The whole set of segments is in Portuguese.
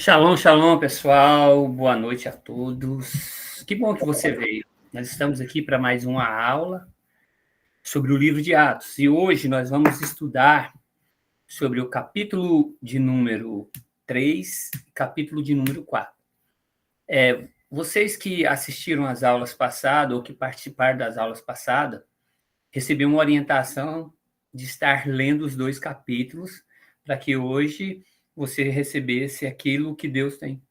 Shalom, shalom, pessoal. Boa noite a todos. Que bom que você veio. Nós estamos aqui para mais uma aula sobre o livro de Atos. E hoje nós vamos estudar sobre o capítulo de número 3 e capítulo de número 4. Vocês que assistiram às aulas passadas ou que participaram das aulas passadas, receberam uma orientação de estar lendo os dois capítulos para que hoje você recebesse aquilo que Deus tem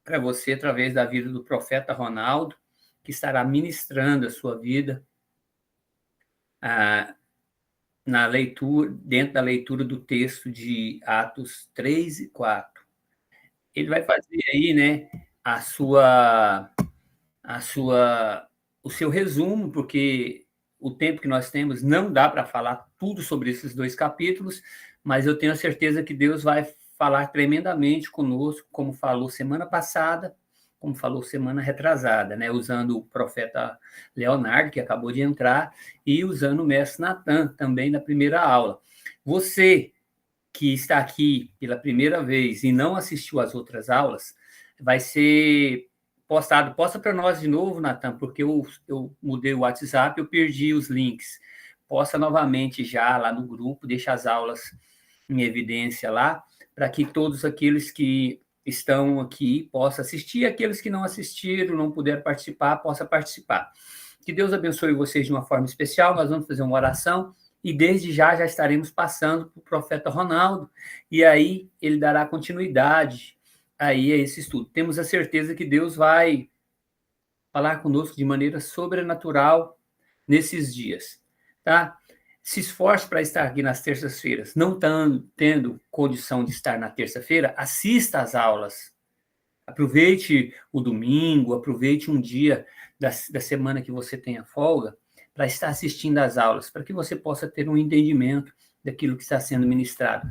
para você através da vida do profeta Ronaldo, que estará ministrando a sua vida na leitura, dentro da leitura do texto de Atos 3 e 4. Ele vai fazer aí, né, o seu resumo, porque o tempo que nós temos não dá para falar tudo sobre esses dois capítulos, mas eu tenho a certeza que Deus vai falar tremendamente conosco, como falou semana passada, como falou semana retrasada, né? Usando o profeta Leonardo, que acabou de entrar, e usando o mestre Natan, também na primeira aula. Você que está aqui pela primeira vez e não assistiu às outras aulas, vai ser postado. Posta para nós de novo, Natan, porque eu mudei o WhatsApp, eu perdi os links. Posta novamente já lá no grupo, deixa as aulas em evidência lá, para que todos aqueles que estão aqui possam assistir, aqueles que não assistiram, não puderam participar, possam participar. Que Deus abençoe vocês de uma forma especial. Nós vamos fazer uma oração e desde já estaremos passando para o profeta Ronaldo, e aí ele dará continuidade aí a esse estudo. Temos a certeza que Deus vai falar conosco de maneira sobrenatural nesses dias, tá? Se esforce para estar aqui nas terças-feiras. Não tendo condição de estar na terça-feira, assista às aulas. Aproveite o domingo, aproveite um dia da semana que você tenha folga para estar assistindo às aulas, para que você possa ter um entendimento daquilo que está sendo ministrado.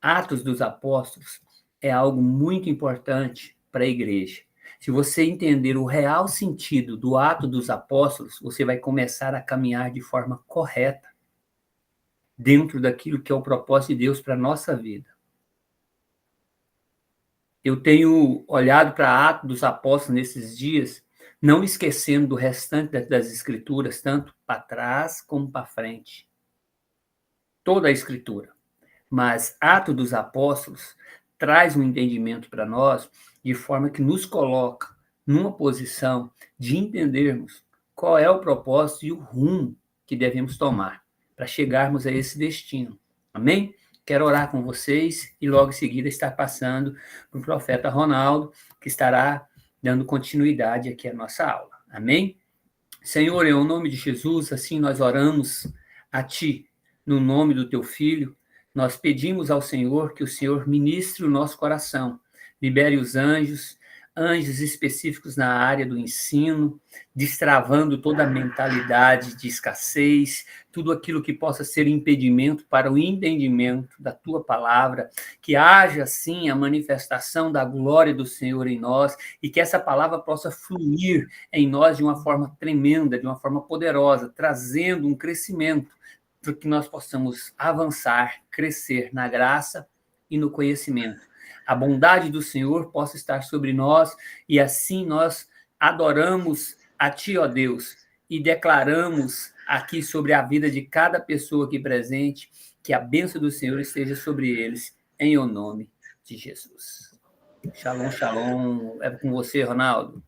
Atos dos Apóstolos é algo muito importante para a igreja. Se você entender o real sentido do ato dos apóstolos, você vai começar a caminhar de forma correta dentro daquilo que é o propósito de Deus para a nossa vida. Eu tenho olhado para Atos dos Apóstolos nesses dias, não esquecendo do restante das Escrituras, tanto para trás como para frente. Toda a Escritura. Mas Atos dos Apóstolos traz um entendimento para nós de forma que nos coloca numa posição de entendermos qual é o propósito e o rumo que devemos tomar para chegarmos a esse destino. Amém? Quero orar com vocês e logo em seguida estar passando para o profeta Ronaldo, que estará dando continuidade aqui à nossa aula. Amém? Senhor, em nome de Jesus, assim nós oramos a Ti, no nome do Teu Filho. Nós pedimos ao Senhor que o Senhor ministre o nosso coração, libere os anjos específicos na área do ensino, destravando toda a mentalidade de escassez, tudo aquilo que possa ser impedimento para o entendimento da Tua palavra, que haja, sim, a manifestação da glória do Senhor em nós e que essa palavra possa fluir em nós de uma forma tremenda, de uma forma poderosa, trazendo um crescimento para que nós possamos avançar, crescer na graça e no conhecimento. A bondade do Senhor possa estar sobre nós e assim nós adoramos a Ti, ó Deus, e declaramos aqui sobre a vida de cada pessoa aqui presente que a bênção do Senhor esteja sobre eles, em o nome de Jesus. Shalom, shalom. É com você, Ronaldo.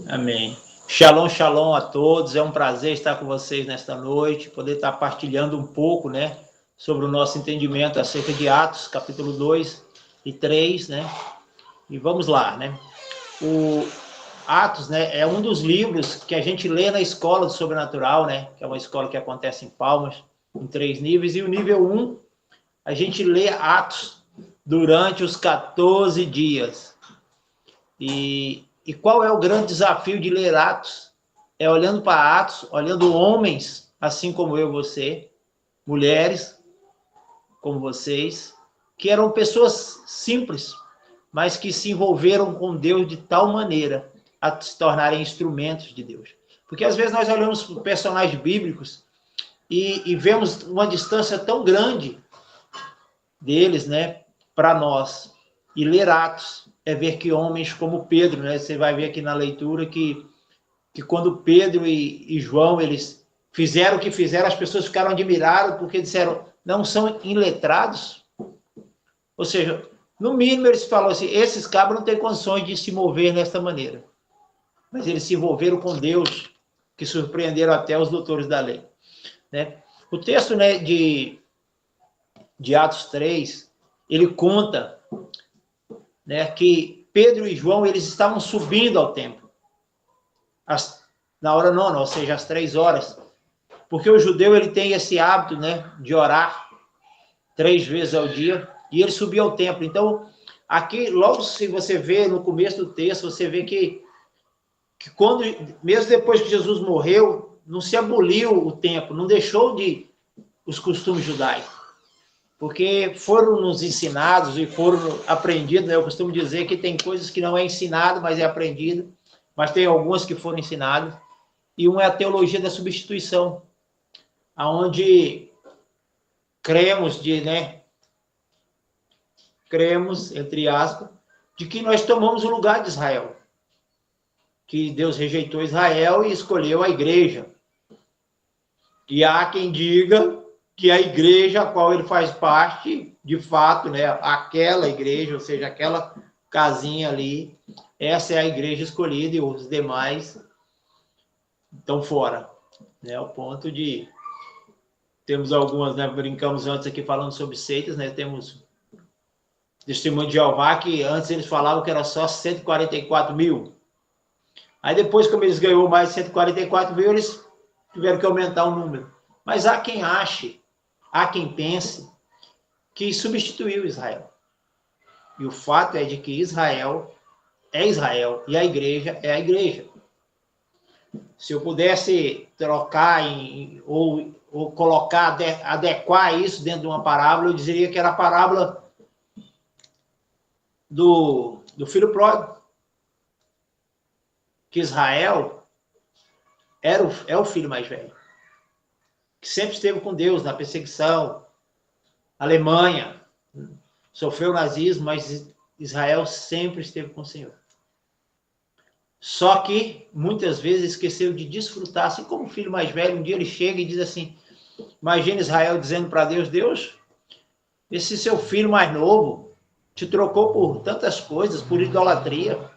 Amém. Shalom, shalom a todos. É um prazer estar com vocês nesta noite, poder estar partilhando um pouco, né, sobre o nosso entendimento acerca de Atos, capítulo 2 e 3, né? E vamos lá, né? O Atos, né, é um dos livros que a gente lê na escola do sobrenatural, né? Que é uma escola que acontece em Palmas, em 3 níveis. E o nível 1, a gente lê Atos durante os 14 dias. E qual é o grande desafio de ler Atos? É olhando para Atos, olhando homens, assim como eu e você, mulheres, como vocês, que eram pessoas simples, mas que se envolveram com Deus de tal maneira a se tornarem instrumentos de Deus. Porque às vezes nós olhamos para personagens bíblicos e vemos uma distância tão grande deles, né, para nós. E ler Atos é ver que homens como Pedro, né? Você vai ver aqui na leitura que quando Pedro e João, eles fizeram o que fizeram, as pessoas ficaram admiradas porque disseram, não são iletrados? Ou seja, no mínimo eles falaram assim, esses cabras não têm condições de se mover desta maneira. Mas eles se envolveram com Deus, que surpreenderam até os doutores da lei. Né? O texto, né, de Atos 3, ele conta, né, que Pedro e João, eles estavam subindo ao templo. Na hora nona, ou seja, às 3 horas. Porque o judeu, ele tem esse hábito, né, de orar 3 vezes ao dia, e ele subia ao templo. Então, aqui, logo se você vê no começo do texto, você vê que quando, mesmo depois que Jesus morreu, não se aboliu o templo, não deixou de os costumes judaicos, porque foram nos ensinados e foram aprendidos, né? Eu costumo dizer que tem coisas que não é ensinado, mas é aprendido, mas tem algumas que foram ensinadas, e uma é a teologia da substituição, aonde cremos, entre aspas, de que nós tomamos o lugar de Israel, que Deus rejeitou Israel e escolheu a igreja. E há quem diga que a igreja a qual ele faz parte, de fato, né, aquela igreja, ou seja, aquela casinha ali, essa é a igreja escolhida e os demais estão fora. Né, ao ponto de... Temos algumas, né, brincamos antes aqui falando sobre seitas, né, temos Testemunho de Jeová, que antes eles falavam que era só 144 mil. Aí depois, como eles ganhou mais de 144 mil, eles tiveram que aumentar o número. Mas há quem ache, há quem pense que substituiu Israel. E o fato é de que Israel é Israel e a igreja é a igreja. Se eu pudesse trocar ou colocar, adequar isso dentro de uma parábola, eu diria que era a parábola do filho pródigo. Que Israel é o filho mais velho, que sempre esteve com Deus na perseguição. Alemanha sofreu o nazismo, mas Israel sempre esteve com o Senhor. Só que, muitas vezes, esqueceu de desfrutar, assim como o filho mais velho, um dia ele chega e diz assim, imagina Israel dizendo para Deus, Deus, esse seu filho mais novo te trocou por tantas coisas, por idolatria.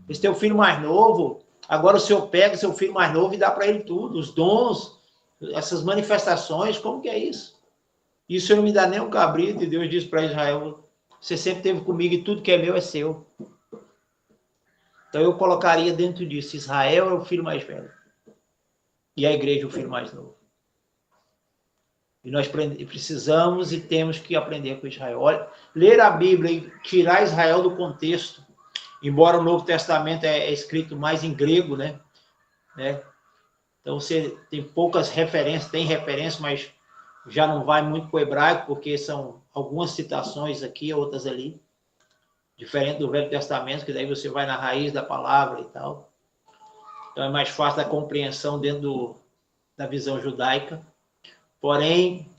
Esse teu filho mais novo, agora o Senhor pega seu filho mais novo e dá para ele tudo, os dons, essas manifestações, como que é isso? E o Senhor não me dá nem um cabrito, e Deus diz para Israel, você sempre esteve comigo e tudo que é meu é seu. Então eu colocaria dentro disso, Israel é o filho mais velho, e a igreja é o filho mais novo. E nós precisamos e temos que aprender com Israel. Olha, ler a Bíblia e tirar Israel do contexto, embora o Novo Testamento é escrito mais em grego, né? Então você tem poucas referências, tem referências, mas já não vai muito para o hebraico, porque são algumas citações aqui, outras ali, diferente do Velho Testamento, que daí você vai na raiz da palavra e tal. Então é mais fácil a compreensão dentro da visão judaica. Porém,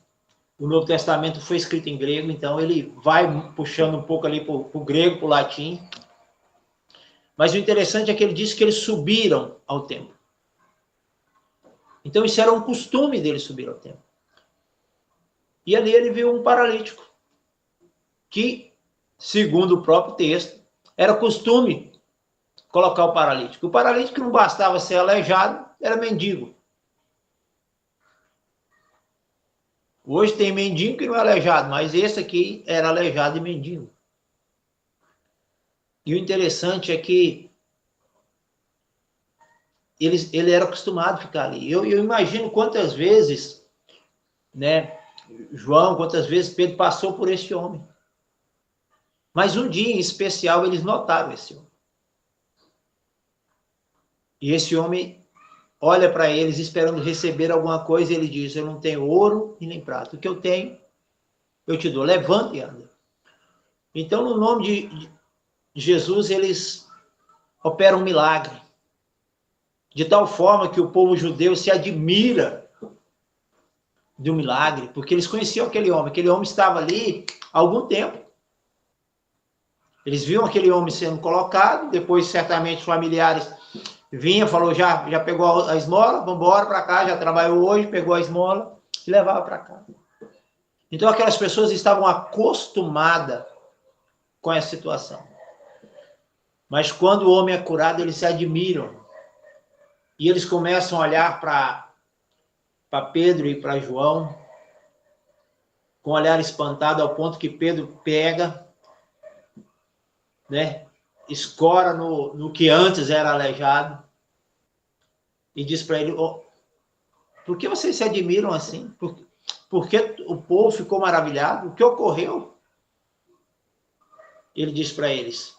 o Novo Testamento foi escrito em grego, então ele vai puxando um pouco ali para o grego, para o latim. Mas o interessante é que ele disse que eles subiram ao templo. Então isso era um costume deles subir ao templo. E ali ele viu um paralítico, que, segundo o próprio texto, era costume colocar o paralítico. O paralítico não bastava ser aleijado, era mendigo. Hoje tem mendigo que não é aleijado, mas esse aqui era aleijado e mendigo. E o interessante é que ele era acostumado a ficar ali. Eu imagino quantas vezes, né, João, quantas vezes Pedro passou por esse homem. Mas um dia em especial eles notaram esse homem. E esse homem olha para eles esperando receber alguma coisa e ele diz, eu não tenho ouro e nem prata. O que eu tenho, eu te dou. Levanta e anda. Então, no nome de Jesus, eles operam um milagre. De tal forma que o povo judeu se admira de um milagre, porque eles conheciam aquele homem. Aquele homem estava ali há algum tempo. Eles viam aquele homem sendo colocado, depois certamente os familiares vinham, falou, já pegou a esmola, vamos embora para cá, já trabalhou hoje, pegou a esmola e levava para cá. Então aquelas pessoas estavam acostumadas com essa situação. Mas quando o homem é curado, eles se admiram. E eles começam a olhar para Pedro e para João, com um olhar espantado, ao ponto que Pedro pega, né, escora no que antes era aleijado, e diz para ele, oh, por que vocês se admiram assim? Por que o povo ficou maravilhado? O que ocorreu? Ele diz para eles,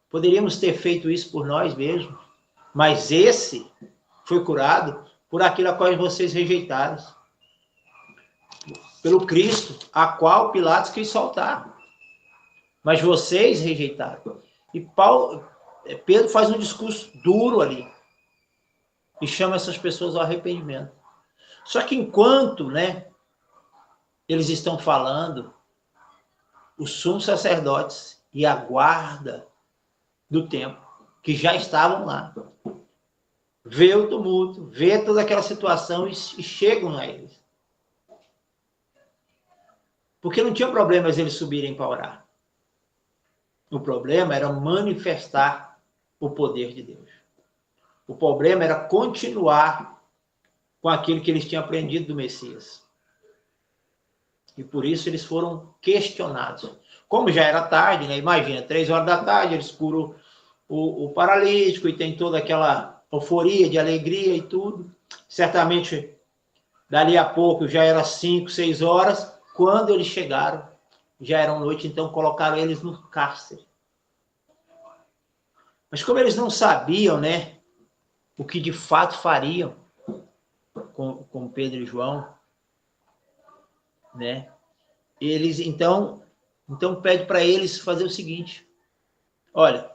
poderíamos ter feito isso por nós mesmos, mas esse foi curado por aquilo a qual vocês rejeitaram, pelo Cristo, a qual Pilatos quis soltar. Mas vocês rejeitaram. E Pedro faz um discurso duro ali e chama essas pessoas ao arrependimento. Só que enquanto, né, eles estão falando, os sumos sacerdotes e a guarda do templo, que já estavam lá, vê o tumulto, vê toda aquela situação e chegam a eles. Porque não tinha problema eles subirem para orar. O problema era manifestar o poder de Deus. O problema era continuar com aquilo que eles tinham aprendido do Messias. E por isso eles foram questionados. Como já era tarde, né? Imagina, 3 horas da tarde, eles curam o paralítico e tem toda aquela euforia de alegria e tudo. Certamente, dali a pouco, já era 5, 6 horas. Quando eles chegaram, já era noite, então colocaram eles no cárcere. Mas como eles não sabiam, né, o que de fato fariam com Pedro e João, né, eles então pede para eles fazer o seguinte, olha,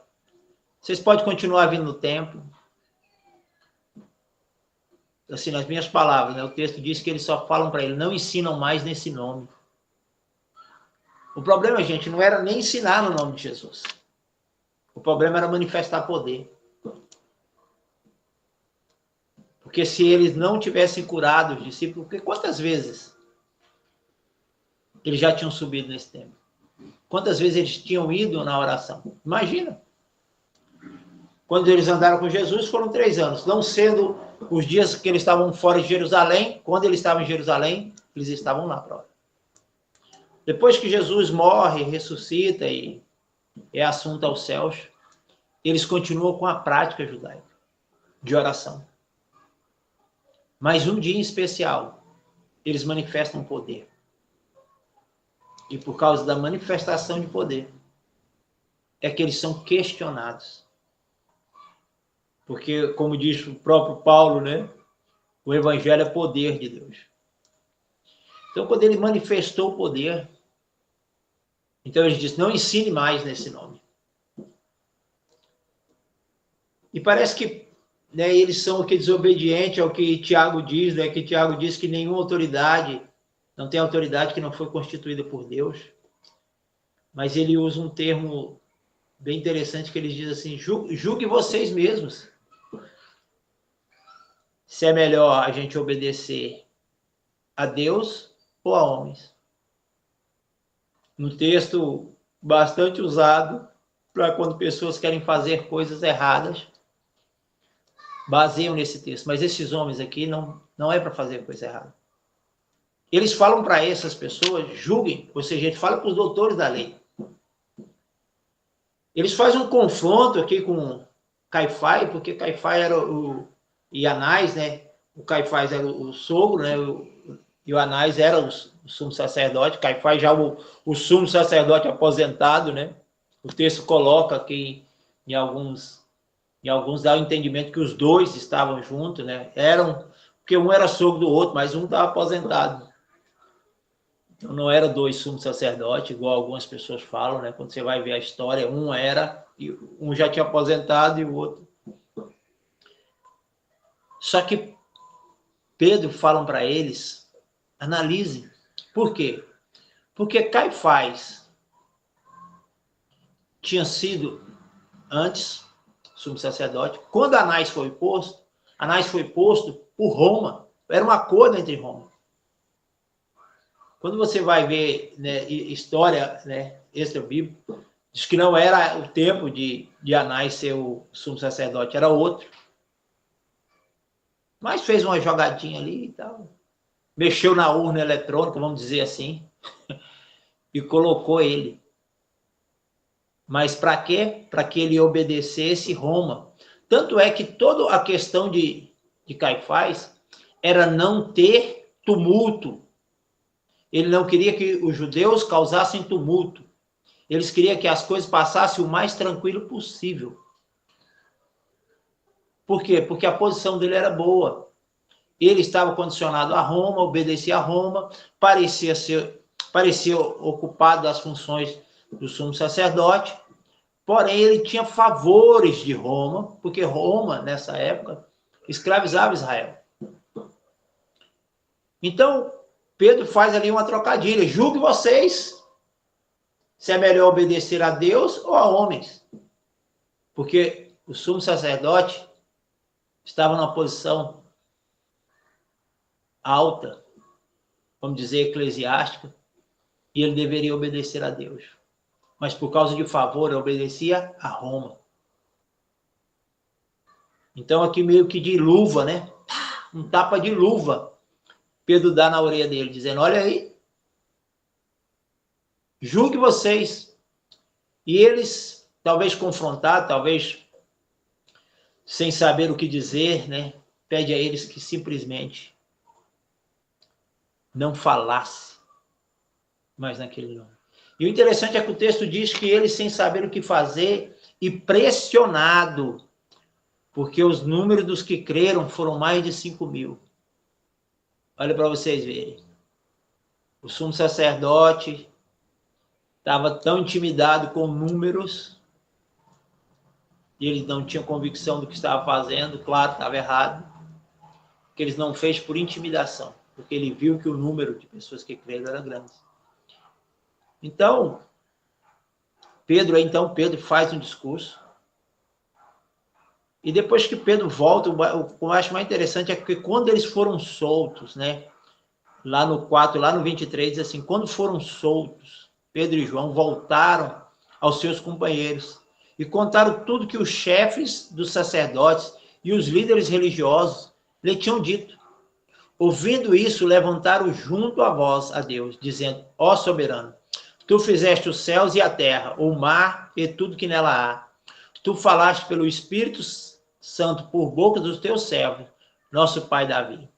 vocês podem continuar vindo no templo, assim, nas minhas palavras, né, o texto diz que eles só falam para ele, não ensinam mais nesse nome. O problema, gente, não era nem ensinar no nome de Jesus. O problema era manifestar poder. Porque se eles não tivessem curado os discípulos, porque quantas vezes eles já tinham subido nesse templo? Quantas vezes eles tinham ido na oração? Imagina. Quando eles andaram com Jesus, foram 3 anos. Não sendo os dias que eles estavam fora de Jerusalém, quando eles estavam em Jerusalém, eles estavam lá para orar. Depois que Jesus morre, ressuscita e é assunto aos céus, eles continuam com a prática judaica de oração. Mas um dia em especial, eles manifestam poder. E por causa da manifestação de poder, é que eles são questionados. Porque, como diz o próprio Paulo, né, o evangelho é poder de Deus. Então, quando ele manifestou o poder, então ele diz, não ensine mais nesse nome. E parece que, né, eles são desobedientes ao que Tiago diz, né, que Tiago diz que nenhuma autoridade, não tem autoridade que não foi constituída por Deus. Mas ele usa um termo bem interessante que ele diz assim, julgue vocês mesmos. Se é melhor a gente obedecer a Deus ou a homens. Um texto bastante usado para quando pessoas querem fazer coisas erradas, baseiam nesse texto. Mas esses homens aqui não é para fazer coisa errada. Eles falam para essas pessoas, julguem, ou seja, ele fala para os doutores da lei. Eles fazem um confronto aqui com Caifás, porque Caifás era e Anás, né? O Caifás era o sogro, né? E o Anás era o sumo sacerdote. Caifás já o sumo sacerdote aposentado, né? O texto coloca que em alguns dá o entendimento que os dois estavam juntos, né? Porque um era sogro do outro, mas um estava aposentado. Então não era 2 sumos sacerdotes, igual algumas pessoas falam, né? Quando você vai ver a história, um já tinha aposentado e o outro. Só que Pedro falam para eles, analisem. Por quê? Porque Caifás tinha sido antes sumo sacerdote. Quando Anás foi posto por Roma. Era um acordo entre Roma. Quando você vai ver, né, história, né, extra-bíblica, diz que não era o tempo de Anás ser o sumo sacerdote, era outro. Mas fez uma jogadinha ali e tal. Mexeu na urna eletrônica, vamos dizer assim, e colocou ele. Mas para quê? Para que ele obedecesse Roma. Tanto é que toda a questão de Caifás era não ter tumulto. Ele não queria que os judeus causassem tumulto. Eles queriam que as coisas passassem o mais tranquilo possível. Por quê? Porque a posição dele era boa. Ele estava condicionado a Roma, obedecia a Roma, parecia ocupado das funções do sumo sacerdote, porém ele tinha favores de Roma, porque Roma, nessa época, escravizava Israel. Então, Pedro faz ali uma trocadilha. Julgue vocês se é melhor obedecer a Deus ou a homens. Porque o sumo sacerdote estava numa posição alta, vamos dizer, eclesiástica, e ele deveria obedecer a Deus. Mas por causa de favor, ele obedecia a Roma. Então, aqui meio que de luva, né? Um tapa de luva. Pedro dá na orelha dele, dizendo, olha aí, julgue vocês. E eles, talvez confrontados, talvez sem saber o que dizer, né? Pede a eles que simplesmente não falasse mais naquele nome. E o interessante é que o texto diz que eles, sem saber o que fazer e pressionado, porque os números dos que creram foram mais de 5.000. Olha para vocês verem. O sumo sacerdote estava tão intimidado com números, e ele não tinha convicção do que estava fazendo, claro, estava errado, que eles não fez por intimidação, porque ele viu que o número de pessoas que creram era grande. Então, Pedro faz um discurso, e depois que Pedro volta, o que eu acho mais interessante é que quando eles foram soltos, né, lá no 4, lá no 23, diz assim, quando foram soltos, Pedro e João voltaram aos seus companheiros e contaram tudo que os chefes dos sacerdotes e os líderes religiosos lhe tinham dito. Ouvindo isso, levantaram junto a voz a Deus, dizendo, ó soberano, tu fizeste os céus e a terra, o mar e tudo que nela há. Tu falaste pelo Espírito Santo por boca dos teus servos, nosso pai Davi.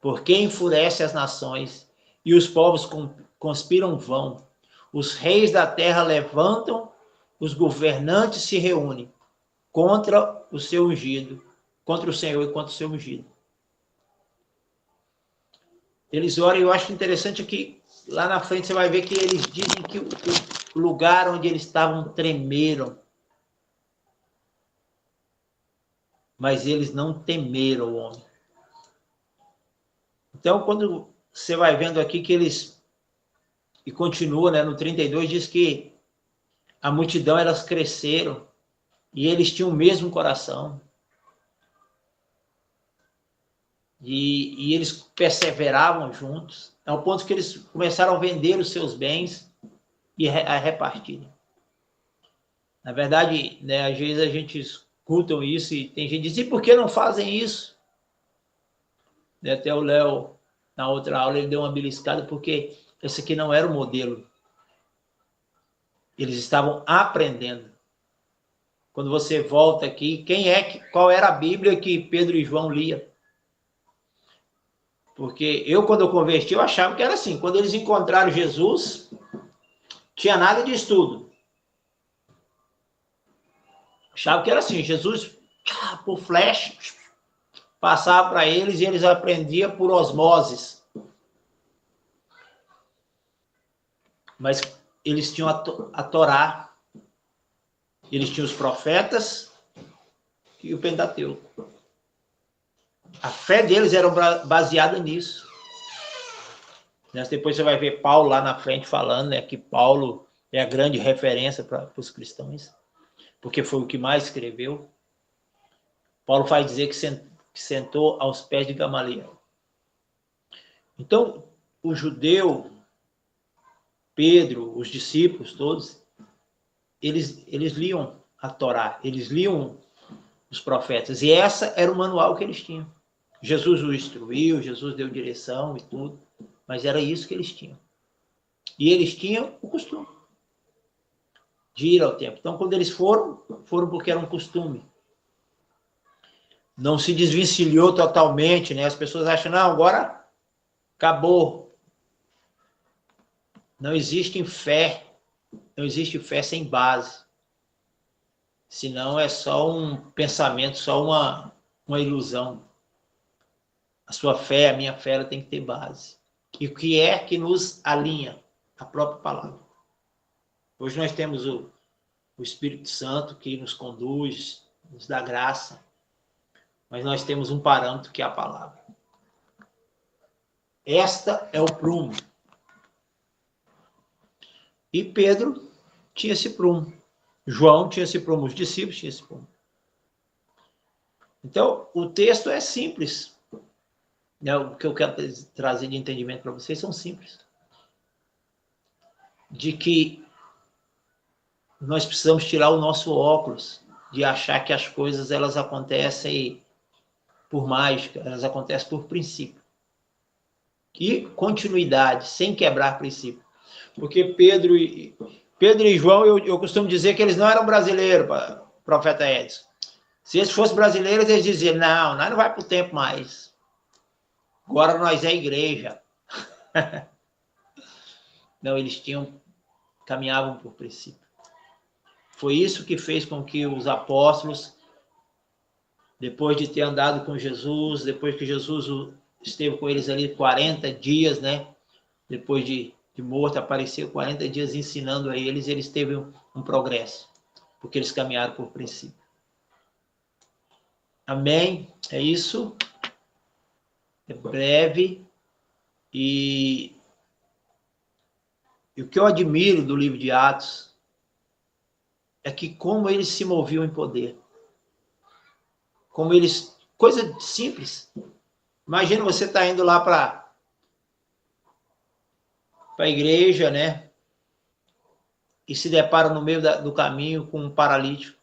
Porque enfurece as nações e os povos conspiram vão. Os reis da terra levantam, os governantes se reúnem contra o seu ungido, contra o Senhor e contra o seu ungido. Eles oram, e eu acho interessante que lá na frente você vai ver que eles dizem que o lugar onde eles estavam tremeram. Mas eles não temeram o homem. Então, quando você vai vendo aqui que eles, e continua, né, no 32, diz que a multidão, elas cresceram, e eles tinham o mesmo coração. E eles perseveravam juntos, ao ponto que eles começaram a vender os seus bens e a repartirem. Na verdade, né, às vezes a gente escuta isso e tem gente que diz, e por que não fazem isso? Até o Léo, na outra aula, ele deu uma beliscada, porque esse aqui não era o modelo. Eles estavam aprendendo. Quando você volta aqui, qual era a Bíblia que Pedro e João liam? Porque quando eu converti, eu achava que era assim. Quando eles encontraram Jesus, tinha nada de estudo. Achava que era assim, Jesus, por flecha, passava para eles e eles aprendiam por osmoses. Mas eles tinham a Torá, eles tinham os profetas e o Pentateuco. A fé deles era baseada nisso. Depois você vai ver Paulo lá na frente falando, né, que Paulo é a grande referência para os cristãos, porque foi o que mais escreveu. Paulo faz dizer que sentou aos pés de Gamaliel. Então, o judeu, Pedro, os discípulos todos, eles liam a Torá, eles liam os profetas, e essa era o manual que eles tinham. Jesus o instruiu, Jesus deu direção e tudo, mas era isso que eles tinham. E eles tinham o costume de ir ao templo. Então, quando eles foram porque era um costume. Não se desvencilhou totalmente, né? As pessoas acham, não, agora acabou. Não existe fé sem base. Senão é só um pensamento, só uma ilusão. A sua fé, a minha fé, ela tem que ter base. E o que é que nos alinha? A própria palavra. Hoje nós temos o Espírito Santo que nos conduz, nos dá graça, mas nós temos um parâmetro que é a palavra. Esta é o prumo. E Pedro tinha esse prumo. João tinha esse prumo, os discípulos tinham esse prumo. Então, o texto é simples. O que eu quero trazer de entendimento para vocês são simples. De que nós precisamos tirar o nosso óculos de achar que as coisas elas acontecem por mágica, elas acontecem por princípio. E continuidade, sem quebrar princípio. Porque Pedro e João, eu costumo dizer que eles não eram brasileiros, profeta Edson. Se eles fossem brasileiros, eles diziam, não, nós não vai para o tempo mais. Agora nós é igreja. Não, eles caminhavam por princípio. Foi isso que fez com que os apóstolos, depois de ter andado com Jesus, depois que Jesus esteve com eles ali 40 dias, né? Depois de morto, apareceu 40 dias ensinando a eles teve um progresso, porque eles caminharam por princípio. Amém? É isso. É breve. E o que eu admiro do livro de Atos é que como eles se moviam em poder. Como eles... Coisa simples. Imagina você estar indo lá para a igreja, né? E se depara no meio do caminho com um paralítico.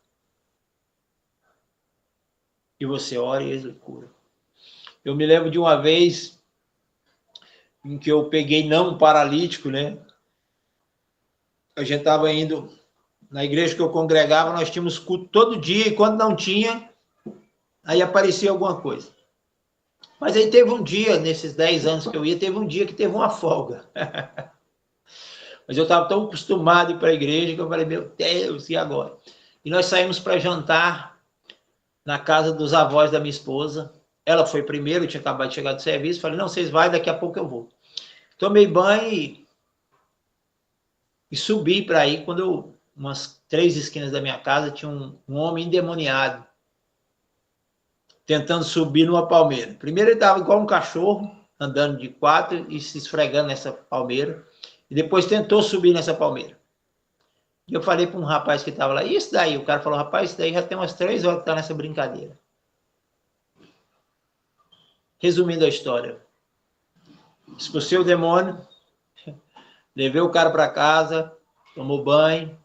E você ora e ele cura. Eu me lembro de uma vez em que eu peguei não um paralítico, né? A gente estava indo na igreja que eu congregava, nós tínhamos culto todo dia, e quando não tinha, aí aparecia alguma coisa. Mas aí teve um dia, nesses 10 anos que eu ia, teve um dia que teve uma folga. Mas eu estava tão acostumado a ir para a igreja que eu falei, meu Deus, e agora? E nós saímos para jantar na casa dos avós da minha esposa. Ela foi primeiro, eu tinha acabado de chegar do serviço. Falei, não, vocês vão, daqui a pouco eu vou. Tomei banho e subi para aí. Quando umas 3 esquinas da minha casa, tinha um homem endemoniado tentando subir numa palmeira. Primeiro ele estava igual um cachorro, andando de 4 e se esfregando nessa palmeira. E depois tentou subir nessa palmeira. E eu falei para um rapaz que estava lá, e isso daí? O cara falou, rapaz, isso daí já tem umas 3 horas que está nessa brincadeira. Resumindo a história. Expulsei o demônio, levei o cara para casa, tomou banho.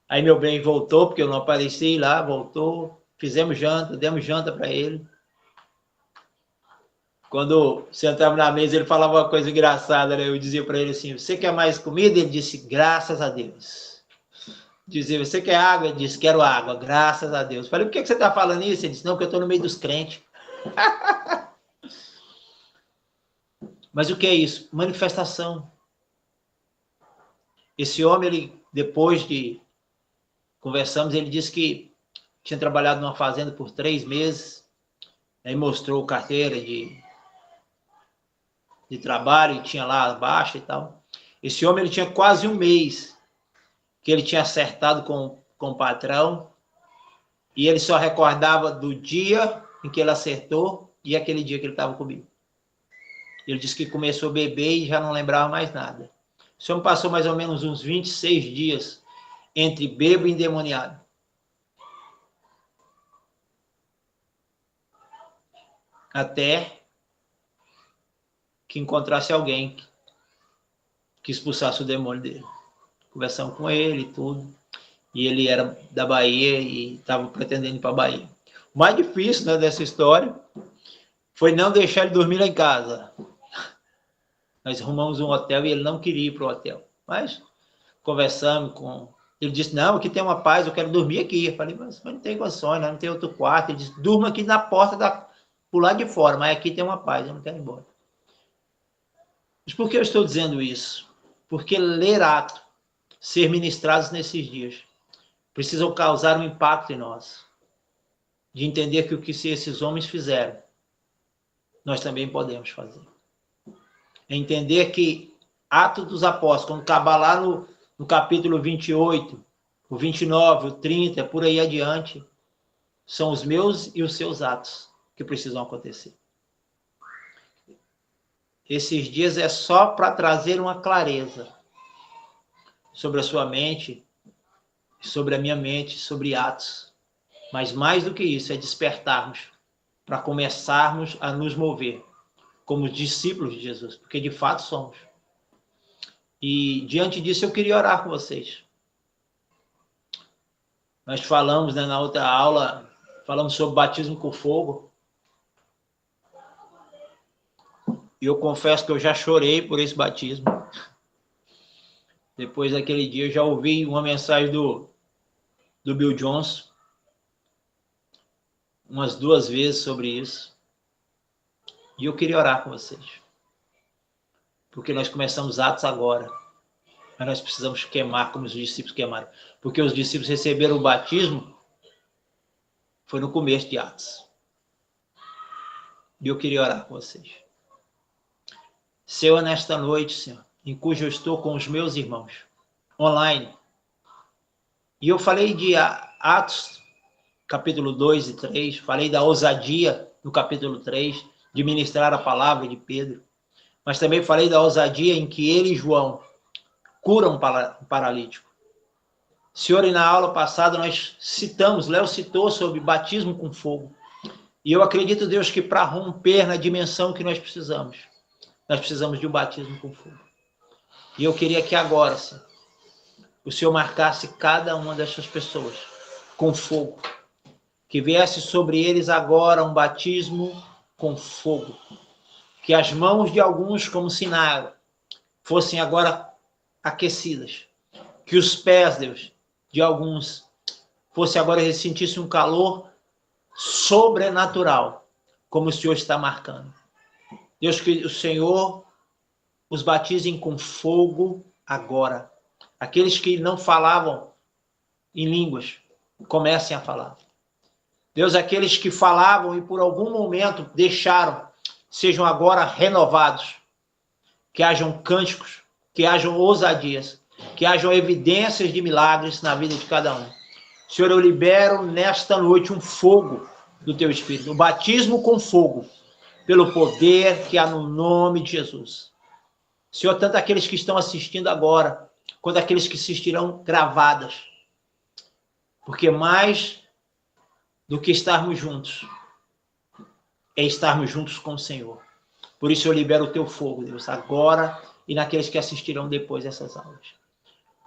Aí meu bem voltou, porque eu não apareci lá, voltou. Fizemos janta, demos janta para ele. Quando sentamos na mesa, ele falava uma coisa engraçada, né? Eu dizia para ele assim, você quer mais comida? Ele disse, graças a Deus. Dizia, você quer água? Ele disse, quero água, graças a Deus. Falei, por que você está falando isso? Ele disse, não, porque eu estou no meio dos crentes. Mas o que é isso? Manifestação. Esse homem, ele, depois de conversamos, ele disse que tinha trabalhado numa fazenda por 3 meses, aí mostrou carteira de trabalho, e tinha lá a baixa e tal. Esse homem, ele tinha quase 1 mês que ele tinha acertado com o patrão, e ele só recordava do dia em que ele acertou e aquele dia que ele estava comigo. Ele disse que começou a beber e já não lembrava mais nada. Esse homem passou mais ou menos uns 26 dias entre bêbado e endemoniado. Até que encontrasse alguém que expulsasse o demônio dele. Conversamos com ele e tudo. E ele era da Bahia e estava pretendendo ir para a Bahia. O mais difícil, né, dessa história foi não deixar ele dormir lá em casa. Nós arrumamos um hotel e ele não queria ir para o hotel. Mas conversamos com... Ele disse, não, aqui tem uma paz, eu quero dormir aqui. Eu falei, mas não tem condições, não tem outro quarto. Ele disse, durma aqui na porta, por lá de fora, mas aqui tem uma paz, eu não quero ir embora. Mas por que eu estou dizendo isso? Porque ler Atos, ser ministrados nesses dias, precisam causar um impacto em nós. De entender que o que esses homens fizeram, nós também podemos fazer. Entender que Atos dos Apóstolos, quando acabar lá no capítulo 28, o 29, o 30, por aí adiante, são os meus e os seus atos que precisam acontecer. Esses dias é só para trazer uma clareza sobre a sua mente, sobre a minha mente, sobre Atos. Mas mais do que isso, é despertarmos para começarmos a nos mover como discípulos de Jesus, porque de fato somos. E diante disso eu queria orar com vocês. Nós falamos, né, na outra aula, falamos sobre batismo com fogo. E eu confesso que eu já chorei por esse batismo. Depois daquele dia eu já ouvi uma mensagem do Bill Johnson umas 2 vezes sobre isso. E eu queria orar com vocês. Porque nós começamos Atos agora. Mas nós precisamos queimar como os discípulos queimaram. Porque os discípulos receberam o batismo foi no começo de Atos. E eu queria orar com vocês. Senhor, nesta noite, Senhor, em cujo eu estou com os meus irmãos, online. E eu falei de Atos, capítulo 2 e 3, falei da ousadia no capítulo 3, de ministrar a palavra de Pedro, mas também falei da ousadia em que ele e João curam um paralítico. Senhor, e na aula passada nós citamos, Léo citou sobre batismo com fogo. E eu acredito, Deus, que para romper na dimensão que nós precisamos de um batismo com fogo. E eu queria que agora, Senhor, o Senhor marcasse cada uma dessas pessoas com fogo. Que viesse sobre eles agora um batismo com fogo. Que as mãos de alguns, como Sinai, fossem agora aquecidas. Que os pés, Deus, de alguns, fosse agora sentissem um calor sobrenatural, como o Senhor está marcando. Deus, que o Senhor os batizem com fogo agora. Aqueles que não falavam em línguas, comecem a falar. Deus, aqueles que falavam e por algum momento deixaram, sejam agora renovados. Que hajam cânticos, que hajam ousadias, que hajam evidências de milagres na vida de cada um. Senhor, eu libero nesta noite um fogo do teu Espírito, um batismo com fogo, pelo poder que há no nome de Jesus. Senhor, tanto aqueles que estão assistindo agora, quanto aqueles que assistirão gravadas. Porque mais do que estarmos juntos, é estarmos juntos com o Senhor. Por isso eu libero o teu fogo, Deus, agora e naqueles que assistirão depois dessas aulas.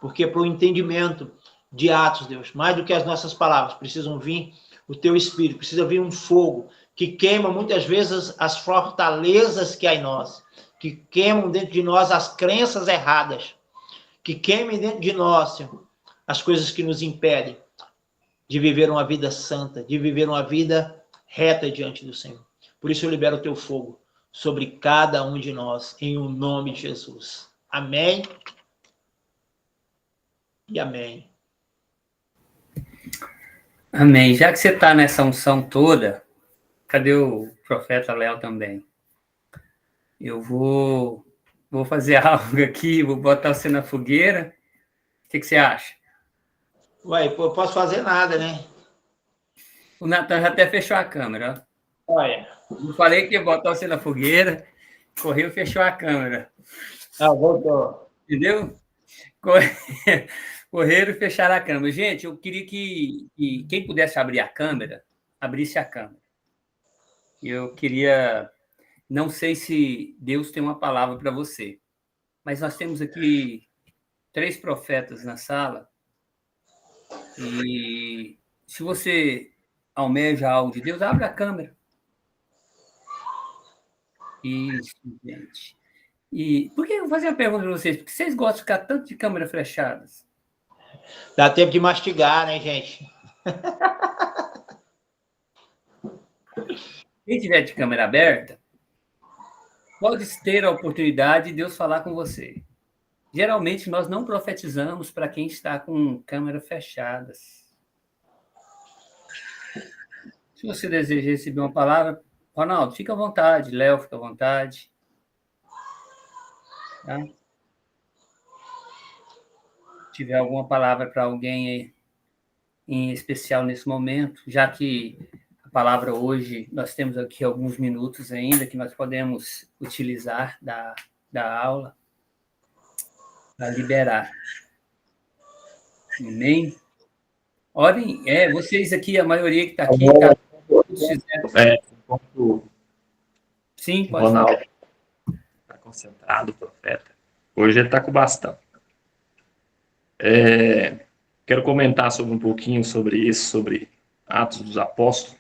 Porque para o entendimento de Atos, Deus, mais do que as nossas palavras, precisam vir o teu Espírito, precisa vir um fogo que queima muitas vezes as fortalezas que há em nós, que queimam dentro de nós as crenças erradas, que queimem dentro de nós, Senhor, as coisas que nos impedem de viver uma vida santa, de viver uma vida reta diante do Senhor. Por isso eu libero o teu fogo sobre cada um de nós, em o nome de Jesus. Amém e amém. Amém. Já que você está nessa unção toda, cadê o profeta Léo também? Eu vou fazer algo aqui, vou botar você na fogueira. O que você acha? Ué, eu posso fazer nada, né? O Natan já até fechou a câmera. Olha. Eu falei que ia botar você na fogueira, correu e fechou a câmera. Ah, voltou. Entendeu? Correram e fecharam a câmera. Gente, eu queria que quem pudesse abrir a câmera, abrisse a câmera. Eu queria... Não sei se Deus tem uma palavra para você, mas nós temos aqui 3 profetas na sala, e se você almeja algo de Deus, abre a câmera. Isso, gente. E por que eu vou fazer uma pergunta para vocês? Por que vocês gostam de ficar tanto de câmera fechadas? Dá tempo de mastigar, né, gente? Quem tiver de câmera aberta, pode ter a oportunidade de Deus falar com você. Geralmente, nós não profetizamos para quem está com câmeras fechadas. Se você deseja receber uma palavra, Ronaldo, fica à vontade. Léo, fica à vontade. Tá? Se tiver alguma palavra para alguém em especial nesse momento, já que a palavra hoje, nós temos aqui alguns minutos ainda que nós podemos utilizar da aula para liberar. Amém? Orem, vocês aqui, a maioria que está aqui, está Sim, pode Ronaldo falar. está concentrado, profeta. Hoje ele está com o bastão. Quero comentar um pouquinho sobre isso, sobre Atos dos Apóstolos.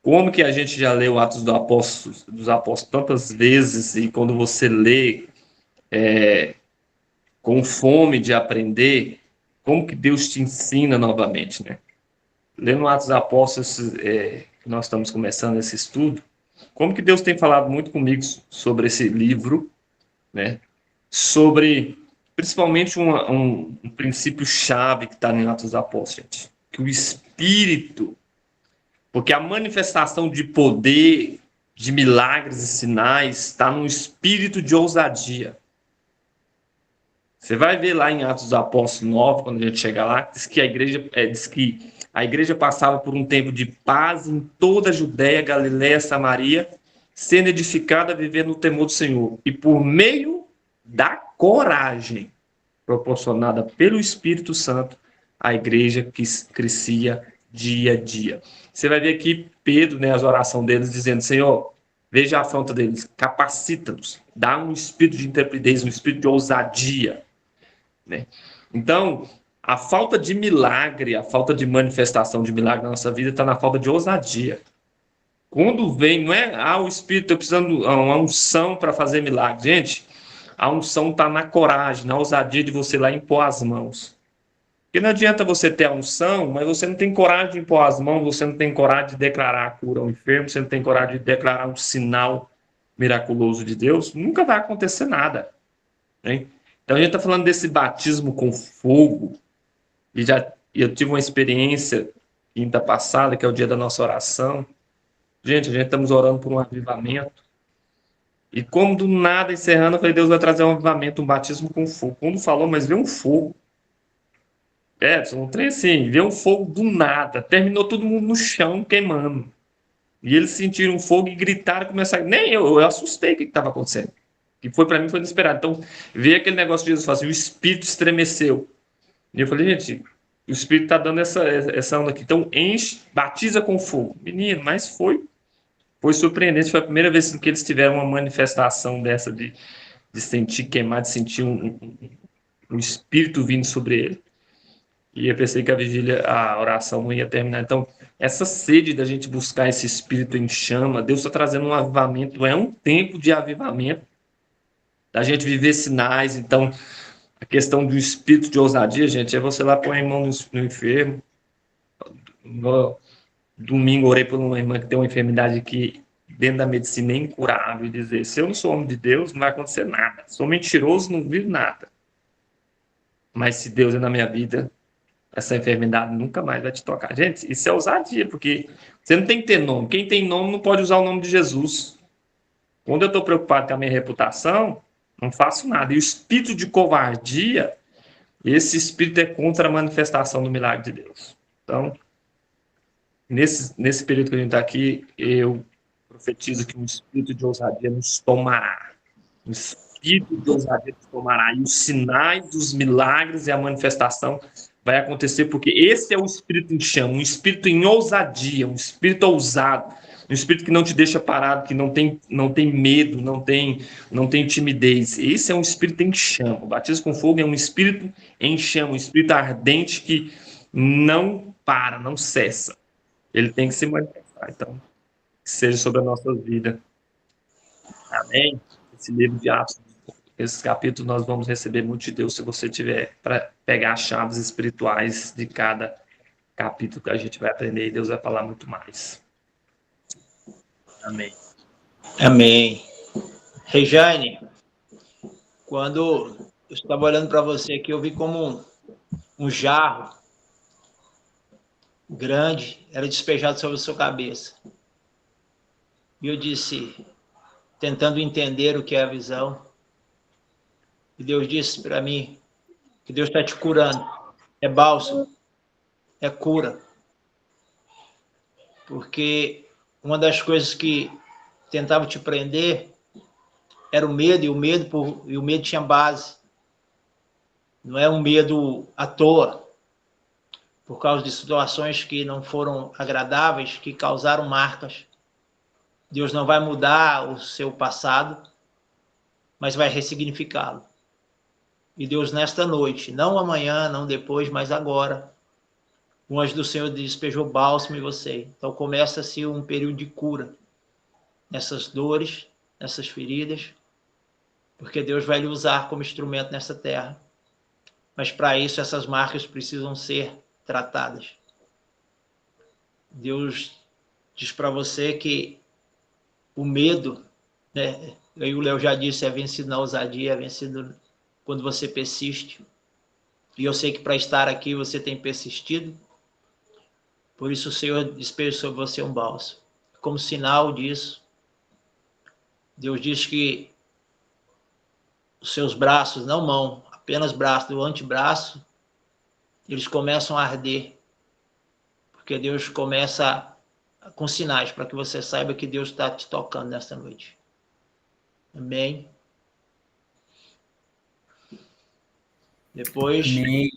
Como que a gente já leu Atos dos Apóstolos tantas vezes, e quando você lê com fome de aprender, como que Deus te ensina novamente, né? Lendo Atos dos Apóstolos, nós estamos começando esse estudo, como que Deus tem falado muito comigo sobre esse livro, né? Sobre, principalmente, um princípio-chave que está em Atos dos Apóstolos, gente. Que o Espírito, porque a manifestação de poder, de milagres e sinais, está no espírito de ousadia. Você vai ver lá em Atos dos Apóstolos 9, quando a gente chegar lá, diz que a igreja passava por um tempo de paz em toda a Judéia, Galiléia, Samaria, sendo edificada, vivendo no temor do Senhor. E por meio da coragem proporcionada pelo Espírito Santo, a igreja que crescia dia a dia. Você vai ver aqui Pedro, né, as orações deles, dizendo: Senhor, veja a afronta deles, capacita-nos, dá um espírito de intrepidez, um espírito de ousadia, né? Então, a falta de milagre, a falta de manifestação de milagre na nossa vida está na falta de ousadia. Quando vem, não é, o Espírito está precisando de uma unção para fazer milagre. Gente, a unção está na coragem, na ousadia de você ir lá impor as mãos. Porque não adianta você ter a unção, mas você não tem coragem de impor as mãos, você não tem coragem de declarar a cura ao enfermo, você não tem coragem de declarar um sinal miraculoso de Deus, nunca vai acontecer nada, né? Então a gente está falando desse batismo com fogo, e eu tive uma experiência quinta passada, que é o dia da nossa oração. Gente, a gente estamos orando por um avivamento. E como do nada, encerrando, eu falei: Deus vai trazer um avivamento, um batismo com fogo. Quando falou, mas veio um fogo. Um trem assim, veio um fogo do nada. Terminou todo mundo no chão, queimando. E eles sentiram fogo e gritaram, começaram. Nem eu assustei o que estava acontecendo. Que foi para mim, foi inesperado. Então, veio aquele negócio de Jesus, assim, o Espírito estremeceu. E eu falei: gente, o Espírito está dando essa onda aqui. Então, enche, batiza com fogo. Menino, mas foi surpreendente. Foi a primeira vez que eles tiveram uma manifestação dessa de sentir queimar, de sentir um espírito vindo sobre ele. E eu pensei que a oração não ia terminar. Então, essa sede da gente buscar esse espírito em chama, Deus está trazendo um avivamento, é um tempo de avivamento, da gente viver sinais. Então, a questão do espírito de ousadia, gente, é você lá pôr a mão no enfermo. No domingo, orei por uma irmã que tem uma enfermidade que dentro da medicina é incurável, e dizer: se eu não sou homem de Deus, não vai acontecer nada. Sou mentiroso, não vivo nada. Mas se Deus é na minha vida, essa enfermidade nunca mais vai te tocar. Gente, isso é ousadia, porque você não tem que ter nome. Quem tem nome não pode usar o nome de Jesus. Quando eu estou preocupado com a minha reputação, não faço nada. E o espírito de covardia, esse espírito é contra a manifestação do milagre de Deus. Então, nesse período que a gente está aqui, eu profetizo que um espírito de ousadia nos tomará. Nos espírito de ousadia te tomará, e os sinais dos milagres e a manifestação vai acontecer, porque esse é o espírito em chama, um espírito em ousadia, um espírito ousado, um espírito que não te deixa parado, que não tem medo, não tem timidez. Esse é um espírito em chama. O batismo com fogo é um espírito em chama, um espírito ardente que não para, não cessa. Ele tem que se manifestar. Então, que seja sobre a nossa vida. Amém? Esse livro de Atos, esses capítulos, nós vamos receber muito de Deus se você tiver para pegar as chaves espirituais de cada capítulo que a gente vai aprender, e Deus vai falar muito mais. Amém. Amém. Rejane, quando eu estava olhando para você aqui, eu vi como um jarro grande era despejado sobre a sua cabeça. E eu disse, tentando entender o que é a visão, e Deus disse para mim que Deus está te curando. É bálsamo, é cura. Porque uma das coisas que tentava te prender era o medo, e o medo tinha base. Não é um medo à toa, por causa de situações que não foram agradáveis, que causaram marcas. Deus não vai mudar o seu passado, mas vai ressignificá-lo. E Deus, nesta noite, não amanhã, não depois, mas agora, o anjo do Senhor despejou bálsamo em você. Então começa-se um período de cura nessas dores, nessas feridas, porque Deus vai lhe usar como instrumento nessa terra. Mas para isso essas marcas precisam ser tratadas. Deus diz para você que o medo, né? Aí o Léo já disse, é vencido na ousadia, é vencido quando você persiste. E eu sei que para estar aqui você tem persistido. Por isso o Senhor despeja sobre você um bálsamo. Como sinal disso, Deus diz que os seus braços, não mão, apenas braço, do antebraço, eles começam a arder. Porque Deus começa com sinais, para que você saiba que Deus está te tocando nesta noite. Amém? Depois, Amém.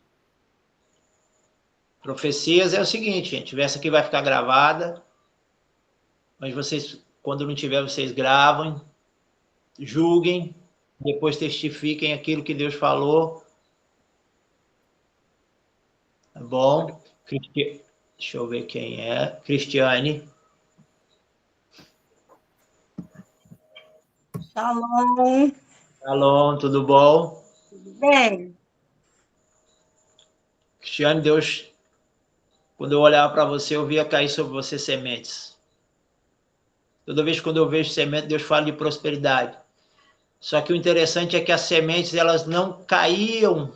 Profecias é o seguinte, gente, essa aqui vai ficar gravada, mas vocês, quando não tiver, vocês gravam, julguem, depois testifiquem aquilo que Deus falou. Tá bom? Deixa eu ver quem é. Cristiane. Shalom. Shalom, tudo bom? Tudo bem? Cristiane, Deus, quando eu olhava para você, eu via cair sobre você sementes. Toda vez que eu vejo semente, Deus fala de prosperidade. Só que o interessante é que as sementes, elas não caíam.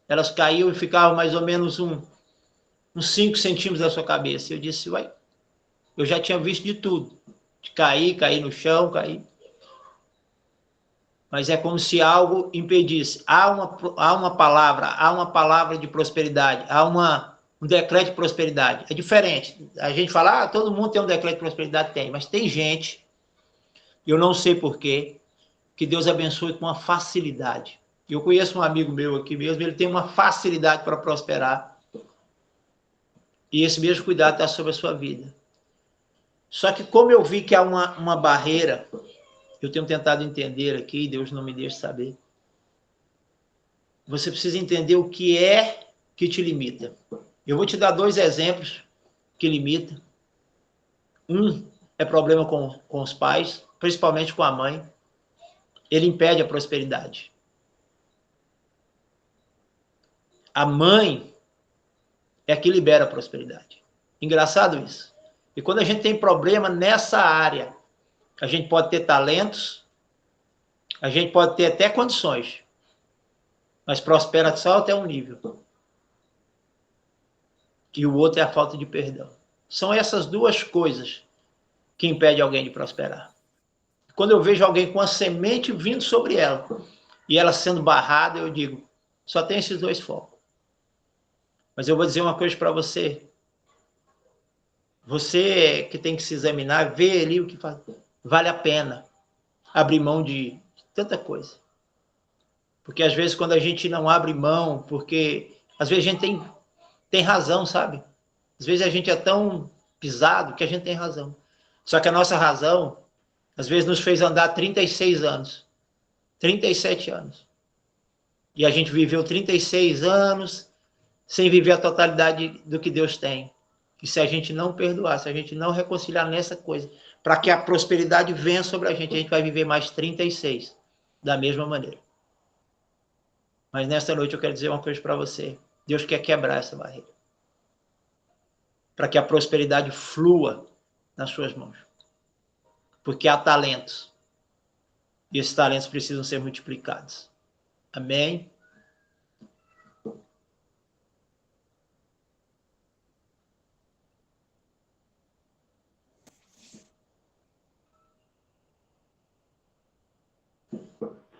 Elas caíam e ficavam mais ou menos uns 5 centímetros da sua cabeça. Eu disse, uai, eu já tinha visto de tudo. De cair no chão, cair. Mas é como se algo impedisse. Há uma palavra de prosperidade, há um decreto de prosperidade. É diferente. A gente fala, todo mundo tem um decreto de prosperidade, tem, mas tem gente, eu não sei porquê, que Deus abençoe com uma facilidade. Eu conheço um amigo meu aqui mesmo, ele tem uma facilidade para prosperar, e esse mesmo cuidado está sobre a sua vida. Só que como eu vi que há uma barreira, eu tenho tentado entender aqui, Deus não me deixa saber. Você precisa entender o que é que te limita. Eu vou te dar 2 exemplos que limitam. Um é problema com os pais, principalmente com a mãe. Ele impede a prosperidade. A mãe é a que libera a prosperidade. Engraçado isso. E quando a gente tem problema nessa área, a gente pode ter talentos, a gente pode ter até condições, mas prospera só até um nível. E o outro é a falta de perdão. São essas 2 coisas que impedem alguém de prosperar. Quando eu vejo alguém com a semente vindo sobre ela, e ela sendo barrada, eu digo, só tem esses 2 focos. Mas eu vou dizer uma coisa para você. Você que tem que se examinar, ver ali o que faz. Vale a pena abrir mão de tanta coisa. Porque às vezes quando a gente não abre mão, porque às vezes a gente tem razão, sabe? Às vezes a gente é tão pisado que a gente tem razão. Só que a nossa razão, às vezes, nos fez andar 36 anos, 37 anos. E a gente viveu 36 anos sem viver a totalidade do que Deus tem. E se a gente não perdoar, se a gente não reconciliar nessa coisa, para que a prosperidade venha sobre a gente vai viver mais 36 da mesma maneira. Mas nesta noite eu quero dizer uma coisa para você. Deus quer quebrar essa barreira. Para que a prosperidade flua nas suas mãos. Porque há talentos. E esses talentos precisam ser multiplicados. Amém?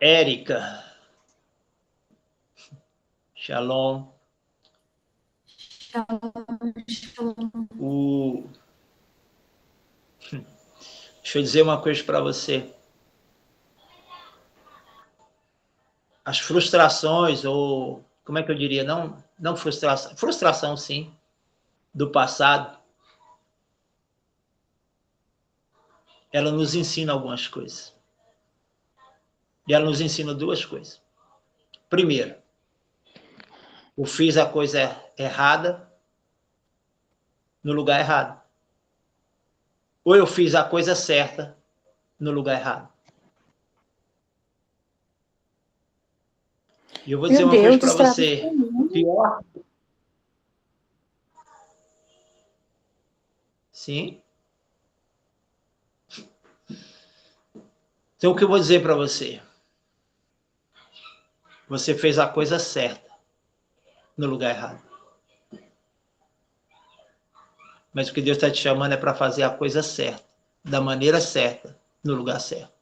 Érica. Shalom. Deixa eu dizer uma coisa para você. As frustrações, ou como é que eu diria? Não frustração, frustração sim, do passado, ela nos ensina algumas coisas. E ela nos ensina duas coisas. Primeiro, eu fiz a coisa errada no lugar errado. Ou eu fiz a coisa certa no lugar errado. E eu vou dizer uma coisa para você. Pior. Sim. Então, o que eu vou dizer para você? Você fez a coisa certa no lugar errado. Mas o que Deus está te chamando é para fazer a coisa certa, da maneira certa, no lugar certo.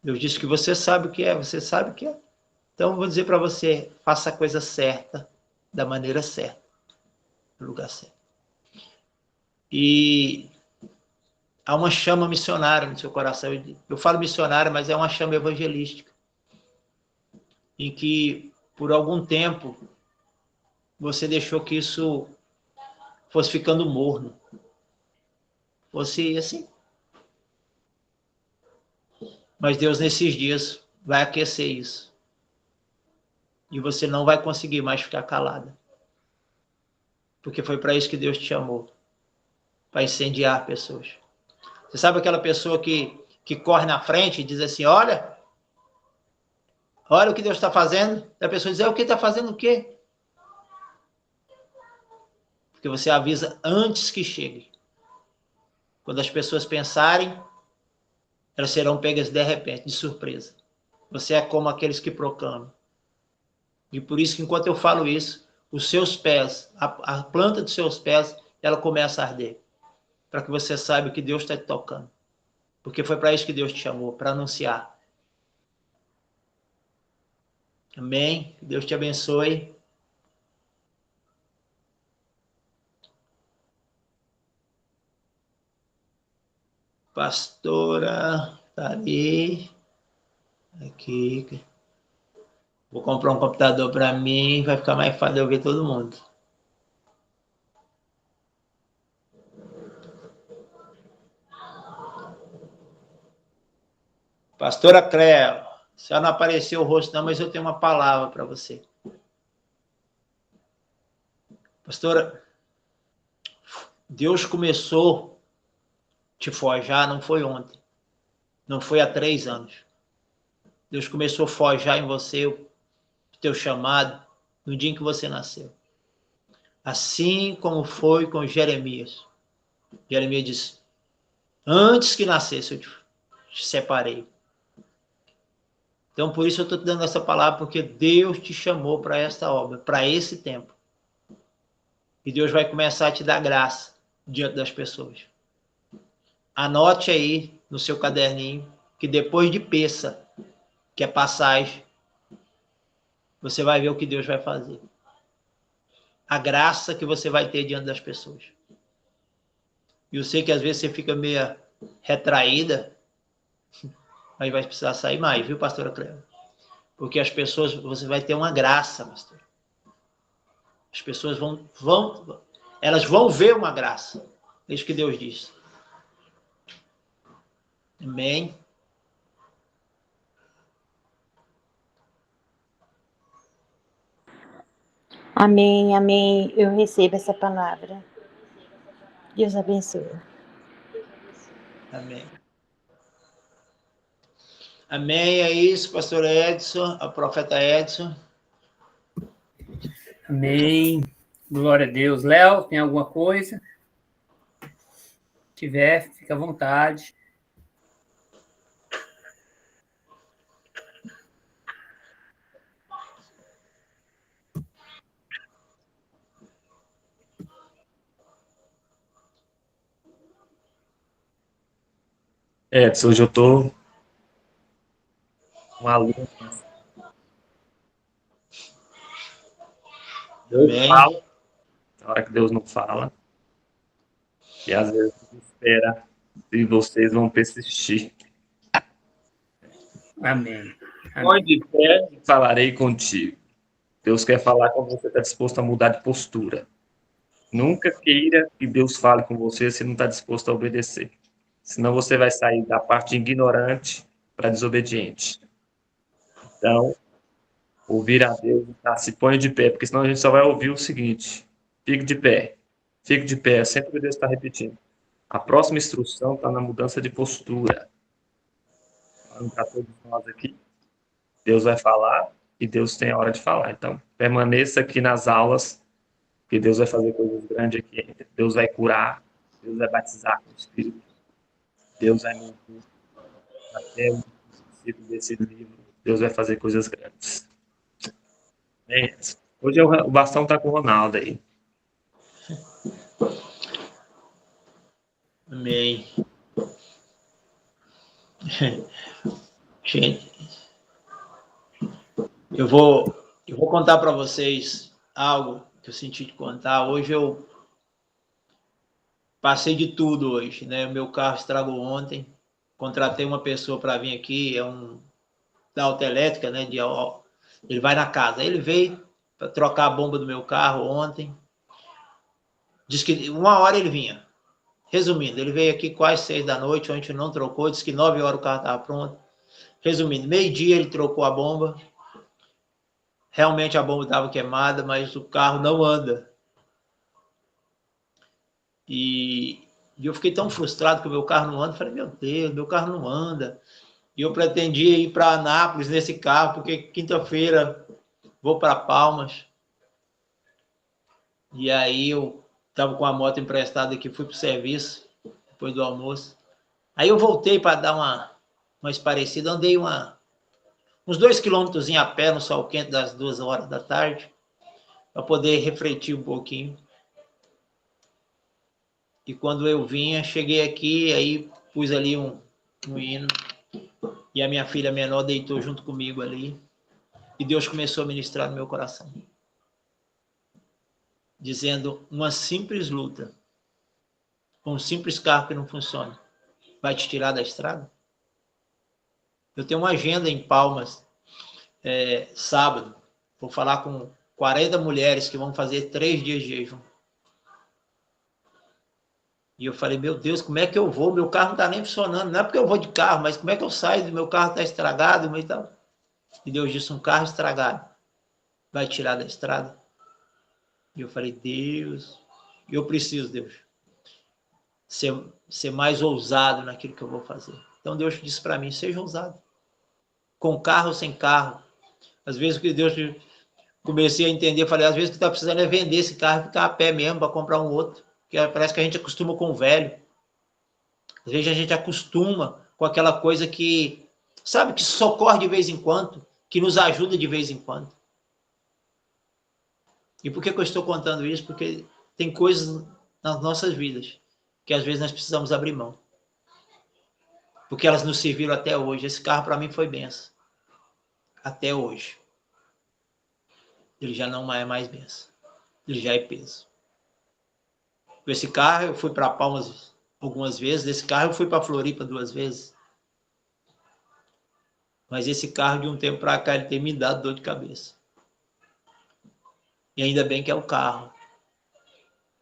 Deus disse que você sabe o que é, você sabe o que é. Então, eu vou dizer para você, faça a coisa certa, da maneira certa, no lugar certo. E há uma chama missionária no seu coração. Eu falo missionária, mas é uma chama evangelística. Em que, por algum tempo, você deixou que isso fosse ficando morno. Fosse assim. Mas Deus, nesses dias, vai aquecer isso. E você não vai conseguir mais ficar calada. Porque foi para isso que Deus te chamou. Para incendiar pessoas. Você sabe aquela pessoa que corre na frente e diz assim, olha o que Deus está fazendo. E a pessoa diz, o que está fazendo o quê? Porque você avisa antes que chegue. Quando as pessoas pensarem, elas serão pegas de repente, de surpresa. Você é como aqueles que proclamam. E por isso que enquanto eu falo isso, os seus pés, a planta dos seus pés, ela começa a arder. Para que você saiba que Deus está te tocando. Porque foi para isso que Deus te chamou, para anunciar. Amém? Que Deus te abençoe. Pastora, tá ali. Aqui. Vou comprar um computador para mim, vai ficar mais fácil de eu ver todo mundo. Pastora Cleo, a senhora não apareceu o rosto não, mas eu tenho uma palavra para você. Pastora, Deus começou a te forjar, não foi ontem. Não foi há 3 anos. Deus começou a forjar em você o teu chamado no dia em que você nasceu. Assim como foi com Jeremias. Jeremias disse, antes que nascesse eu te separei. Então, por isso eu estou te dando essa palavra, porque Deus te chamou para esta obra, para esse tempo. E Deus vai começar a te dar graça diante das pessoas. Anote aí no seu caderninho que depois de Peça, que é passagem, você vai ver o que Deus vai fazer. A graça que você vai ter diante das pessoas. E eu sei que às vezes você fica meio retraída, mas vai precisar sair mais, viu, pastora Cléo? Porque as pessoas, você vai ter uma graça, pastor. As pessoas elas vão ver uma graça. É isso que Deus diz. Amém? Amém, amém. Eu recebo essa palavra. Deus abençoe. Amém. Amém, é isso, pastor Edson, a profeta Edson. Amém. Glória a Deus. Léo, tem alguma coisa? Se tiver, fica à vontade. Edson, hoje eu tô um aluno. Deus Amém. fala, na hora que Deus não fala. E às vezes espera e vocês vão persistir. Amém. Põe de pé e falarei contigo. Deus quer falar quando você está disposto a mudar de postura. Nunca queira que Deus fale com você se não está disposto a obedecer. Senão você vai sair da parte de ignorante para desobediente. Então, ouvir a Deus, tá? Se põe de pé, porque senão a gente só vai ouvir o seguinte: fique de pé, fique de pé. É sempre o que Deus está repetindo. A próxima instrução está na mudança de postura. Para todos nós aqui, Deus vai falar e Deus tem a hora de falar. Então, permaneça aqui nas aulas, que Deus vai fazer coisas grandes aqui. Deus vai curar, Deus vai batizar com o Espírito, Deus vai mover até o princípio desse livro. Deus vai fazer coisas grandes. É isso. Hoje o bastão está com o Ronaldo aí. Amém. Gente, eu vou contar para vocês algo que eu senti de contar. Hoje eu passei de tudo hoje, né? O meu carro estragou ontem. Contratei uma pessoa para vir aqui, da autoelétrica, né? Ele vai na casa. Ele veio para trocar a bomba do meu carro ontem. Diz que 1 hora ele vinha. Resumindo, ele veio aqui quase 6 da noite, ontem não trocou, disse que 9 horas o carro estava pronto. Resumindo, meio-dia ele trocou a bomba. Realmente a bomba estava queimada, mas o carro não anda. E eu fiquei tão frustrado que o meu carro não anda. Falei, meu Deus, meu carro não anda. E eu pretendia ir para Anápolis nesse carro, porque quinta-feira vou para Palmas. E aí eu estava com a moto emprestada aqui, fui para o serviço, depois do almoço. Aí eu voltei para dar uma esparecida, andei uns 2 quilômetros a pé no sol quente das 2 horas da tarde, para poder refletir um pouquinho. E quando eu vinha, cheguei aqui, aí pus ali um hino, e a minha filha menor deitou junto comigo ali, e Deus começou a ministrar no meu coração, dizendo: uma simples luta, com um simples carro que não funciona, vai te tirar da estrada? Eu tenho uma agenda em Palmas, sábado, vou falar com 40 mulheres que vão fazer 3 dias de jejum. E eu falei, meu Deus, como é que eu vou? Meu carro não está nem funcionando. Não é porque eu vou de carro, mas como é que eu saio? Meu carro está estragado. E tal. E Deus disse, um carro estragado vai tirar da estrada? E eu falei, Deus, eu preciso, Deus, ser mais ousado naquilo que eu vou fazer. Então Deus disse para mim, seja ousado. Com carro ou sem carro. Às vezes o que Deus... Comecei a entender, falei, às vezes o que está precisando é vender esse carro e ficar a pé mesmo para comprar um outro. Porque parece que a gente acostuma com o velho. Às vezes a gente acostuma com aquela coisa que, sabe, que socorre de vez em quando, que nos ajuda de vez em quando. E por que eu estou contando isso? Porque tem coisas nas nossas vidas que às vezes nós precisamos abrir mão. Porque elas nos serviram até hoje. Esse carro para mim foi benção. Até hoje. Ele já não é mais benção. Ele já é peso. Com esse carro eu fui para Palmas algumas vezes. Esse carro eu fui para Floripa 2 vezes. Mas esse carro, de um tempo para cá, ele tem me dado dor de cabeça. E ainda bem que é o carro.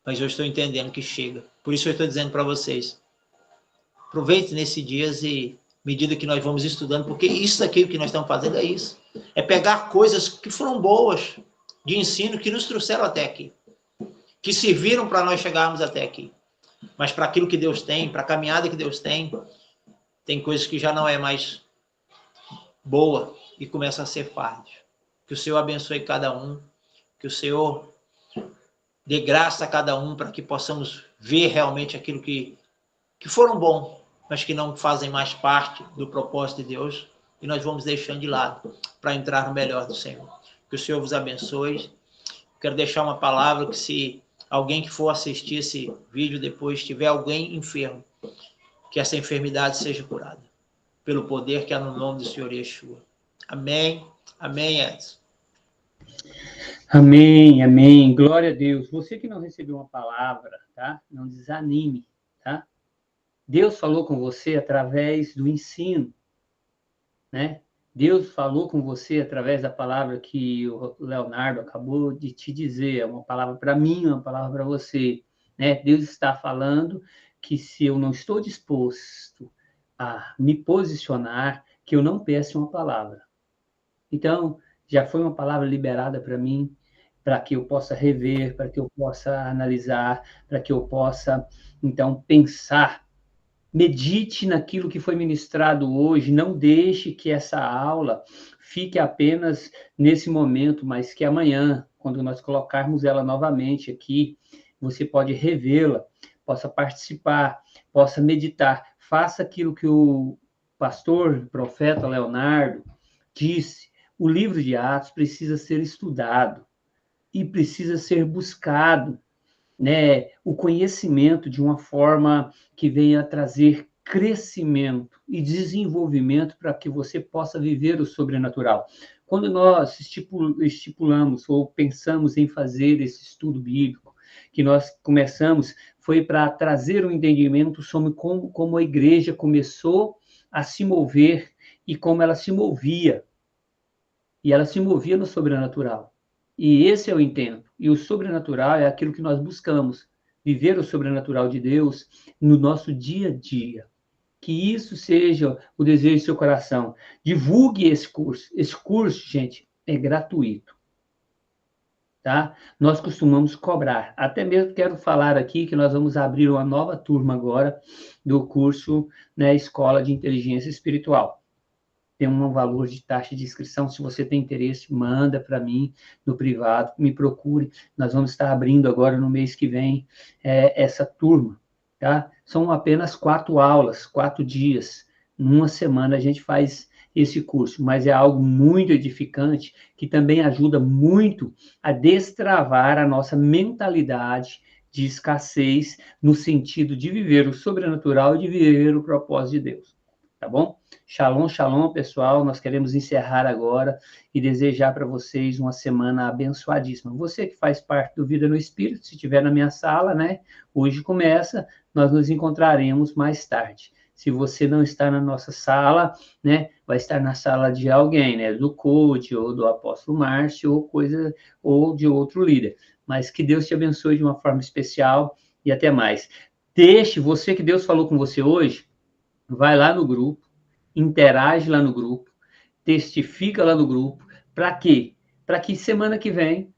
Mas eu estou entendendo que chega. Por isso eu estou dizendo para vocês, aproveite nesses dias e, à medida que nós vamos estudando, porque isso aqui que nós estamos fazendo é isso. É pegar coisas que foram boas, de ensino, que nos trouxeram até aqui. Que serviram para nós chegarmos até aqui. Mas para aquilo que Deus tem, para a caminhada que Deus tem coisas que já não é mais boa e começa a ser fardo. Que o Senhor abençoe cada um, que o Senhor dê graça a cada um para que possamos ver realmente aquilo que foram bons, mas que não fazem mais parte do propósito de Deus, e nós vamos deixando de lado para entrar no melhor do Senhor. Que o Senhor vos abençoe. Quero deixar uma palavra que, se alguém que for assistir esse vídeo depois tiver alguém enfermo, que essa enfermidade seja curada, pelo poder que há no nome do Senhor Yeshua. Amém. Amém, Edson. Amém, amém. Glória a Deus. Você que não recebeu uma palavra, tá? Não desanime, tá? Deus falou com você através do ensino, né? Deus falou com você através da palavra que o Leonardo acabou de te dizer. É uma palavra para mim, uma palavra para você, né? Deus está falando que, se eu não estou disposto a me posicionar, que eu não peço uma palavra. Então, já foi uma palavra liberada para mim, para que eu possa rever, para que eu possa analisar, para que eu possa, então, pensar. Medite naquilo que foi ministrado hoje, não deixe que essa aula fique apenas nesse momento, mas que amanhã, quando nós colocarmos ela novamente aqui, você pode revê-la, possa participar, possa meditar. Faça aquilo que o pastor, profeta Leonardo disse. O livro de Atos precisa ser estudado e precisa ser buscado, né, o conhecimento de uma forma que venha trazer crescimento e desenvolvimento para que você possa viver o sobrenatural. Quando nós estipulamos ou pensamos em fazer esse estudo bíblico, que nós começamos, foi para trazer um entendimento sobre como a igreja começou a se mover e como ela se movia. E ela se movia no sobrenatural. E esse é o intento. E o sobrenatural é aquilo que nós buscamos, viver o sobrenatural de Deus no nosso dia a dia. Que isso seja o desejo do seu coração. Divulgue esse curso. Esse curso, gente, é gratuito. Tá? Nós costumamos cobrar. Até mesmo quero falar aqui que nós vamos abrir uma nova turma agora do curso, né, Escola de Inteligência Espiritual. Tem um valor de taxa de inscrição. Se você tem interesse, manda para mim no privado, me procure. Nós vamos estar abrindo agora no mês que vem essa turma, tá? São apenas 4 aulas, 4 dias. Numa semana a gente faz esse curso, mas é algo muito edificante, que também ajuda muito a destravar a nossa mentalidade de escassez, no sentido de viver o sobrenatural e de viver o propósito de Deus. Tá bom? Shalom, shalom, pessoal. Nós queremos encerrar agora e desejar para vocês uma semana abençoadíssima. Você que faz parte do Vida no Espírito, se estiver na minha sala, né? Hoje começa, nós nos encontraremos mais tarde. Se você não está na nossa sala, né? Vai estar na sala de alguém, né? Do coach, ou do apóstolo Márcio, ou de outro líder. Mas que Deus te abençoe de uma forma especial e até mais. Deixe, você que Deus falou com você hoje, vai lá no grupo, interage lá no grupo, testifica lá no grupo. Para quê? Para que semana que vem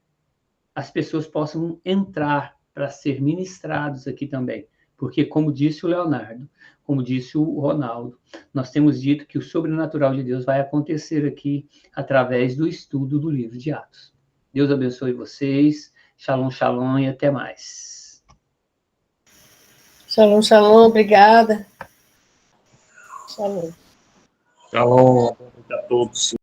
as pessoas possam entrar para ser ministrados aqui também. Porque, como disse o Leonardo, como disse o Ronaldo, nós temos dito que o sobrenatural de Deus vai acontecer aqui através do estudo do livro de Atos. Deus abençoe vocês. Shalom, shalom e até mais. Shalom, shalom. Obrigada. Shalom. Shalom a todos.